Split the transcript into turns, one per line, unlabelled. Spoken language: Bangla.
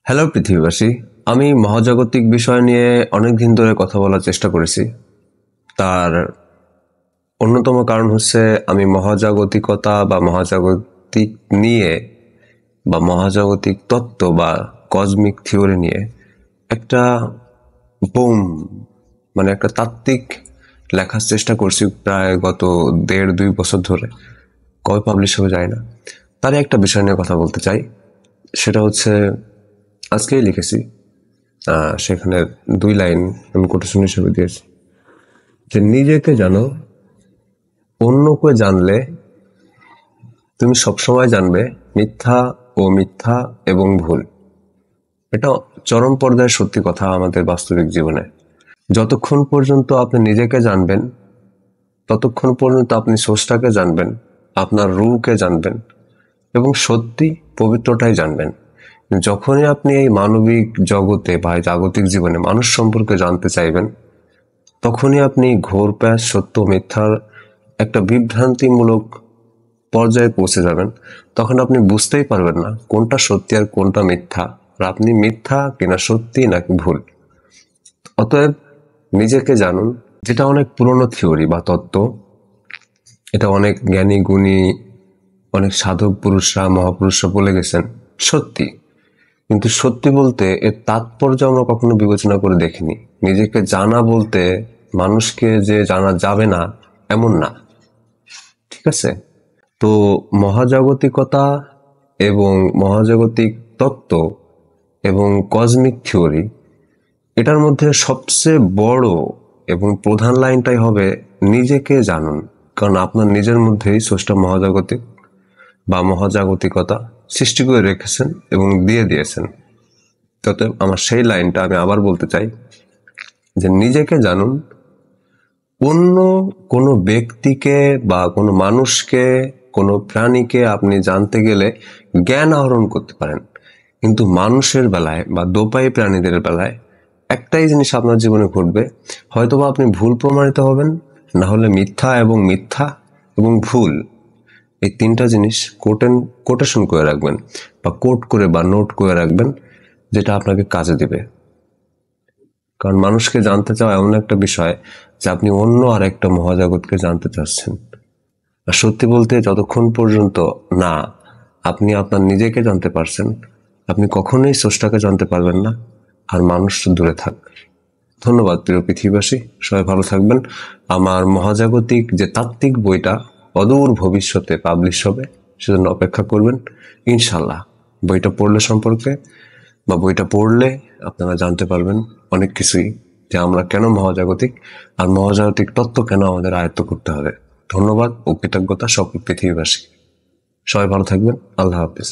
হ্যালো পৃথিবীবাসী, আমি মহাজাগতিক বিষয় নিয়ে অনেক দিন ধরে কথা বলার চেষ্টা করেছি। তার অন্যতম কারণ হচ্ছে আমি মহাজাগতিকতা বা মহাজাগতিক নিয়ে বা মহাজাগতিক তত্ত্ব বা কসমিক থিওরি নিয়ে একটা বুম একটা তাত্ত্বিক লেখার চেষ্টা করছি প্রায় গত 1.5-2 বছর ধরে। কবে পাবলিশ হবে যায় না। তারই একটা বিষয় নিয়ে কথা বলতে চাই। সেটা হচ্ছে আজকেই লিখেছি, সেখানে 2 লাইন আমি কোটেশন হিসেবে দিয়েছি যে নিজেকে জানো, অন্যকে জানলে তুমি সবসময় জানবে মিথ্যা ও মিথ্যা এবং ভুল। এটা চরম পর্যায়ে সত্যি কথা আমাদের বাস্তবিক জীবনে। যতক্ষণ পর্যন্ত আপনি নিজেকে জানবেন ততক্ষণ পর্যন্ত আপনি স্রষ্টাকে জানবেন, আপনার রূহকে জানবেন এবং সত্যি পবিত্রটাই জানবেন। যখনই আপনি এই মানবিক জগতে বা জাগতিক জীবনে মানুষ সম্পর্কে জানতে চাইবেন, তখনই আপনি ঘোর প্যাচ সত্য মিথ্যার একটা বিভ্রান্তিমূলক পর্যায়ে পৌঁছে যাবেন। তখন আপনি বুঝতেই পারবেন না কোনটা সত্যি আর কোনটা মিথ্যা, আর আপনি মিথ্যা কিনা সত্যি নাকি ভুল। অতএব নিজেকে জানুন, যেটা অনেক পুরনো থিওরি বা তত্ত্ব। এটা অনেক জ্ঞানী গুণী, অনেক সাধক পুরুষরা মহাপুরুষরা বলে গেছেন সত্যি, কিন্তু সত্যি বলতে এর তাৎপর্য আমরা কখনো বিবেচনা করে দেখিনি। নিজেকে জানা বলতে মানুষকে যে জানা যাবে না এমন না, ঠিক আছে? তো মহাজাগতিকতা এবং মহাজাগতিক তত্ত্ব এবং কসমিক থিওরি, এটার মধ্যে সবচেয়ে বড় এবং প্রধান লাইনটাই হবে নিজেকে জানুন। কারণ আপনার নিজের মধ্যেই স্রষ্টা মহাজাগতিক বা মহাজাগতিকতা সৃষ্টি করে রেখেছেন এবং দিয়ে দিয়েছেন। তবে আমার সেই লাইনটা আমি আবার বলতে চাই যে নিজেকে জানুন। অন্য কোনো ব্যক্তিকে বা কোনো মানুষকে, কোনো প্রাণীকে আপনি জানতে গেলে জ্ঞান আহরণ করতে পারেন, কিন্তু মানুষের বেলায় বা দোপায়ী প্রাণীদের বেলায় একটাই জিনিস আপনার জীবনে ঘটবে, হয়তোবা আপনি ভুল প্রমাণিত হবেন, না হলে মিথ্যা এবং ভুল, এই 3টা জিনিস কোটেশন করে রাখবেন বা কোট করে বা নোট করে রাখবেন, যেটা আপনাকে কাজে দিবে। কারণ মানুষকে জানতে চাওয়া এমন একটা বিষয় যে আপনি অন্য আর একটা মহাজগৎকে জানতে চাচ্ছেন। আর সত্যি বলতে যতক্ষণ পর্যন্ত না আপনি আপনার নিজেকে জানতে পারছেন, আপনি কখনোই স্রষ্টাকে জানতে পারবেন না। আর মানুষ দূরে থাক। ধন্যবাদ প্রিয় পৃথিবীবাসী, সবাই ভালো থাকবেন। আমার মহাজাগতিক যে তাত্ত্বিক বইটা অদূর ভবিষ্যতে পাবলিশ হবে, সেজন্য অপেক্ষা করবেন ইনশাল্লাহ। বইটা পড়লে আপনারা জানতে পারবেন অনেক কিছুই, যে আমরা কেন মহাজাগতিক আর মহাজাগতিক তত্ত্ব কেন আমাদের আয়ত্ত করতে হবে। ধন্যবাদ ও কৃতজ্ঞতা সকল পৃথিবীবাসী। সবাই ভালো থাকবেন। আল্লাহ হাফিজ।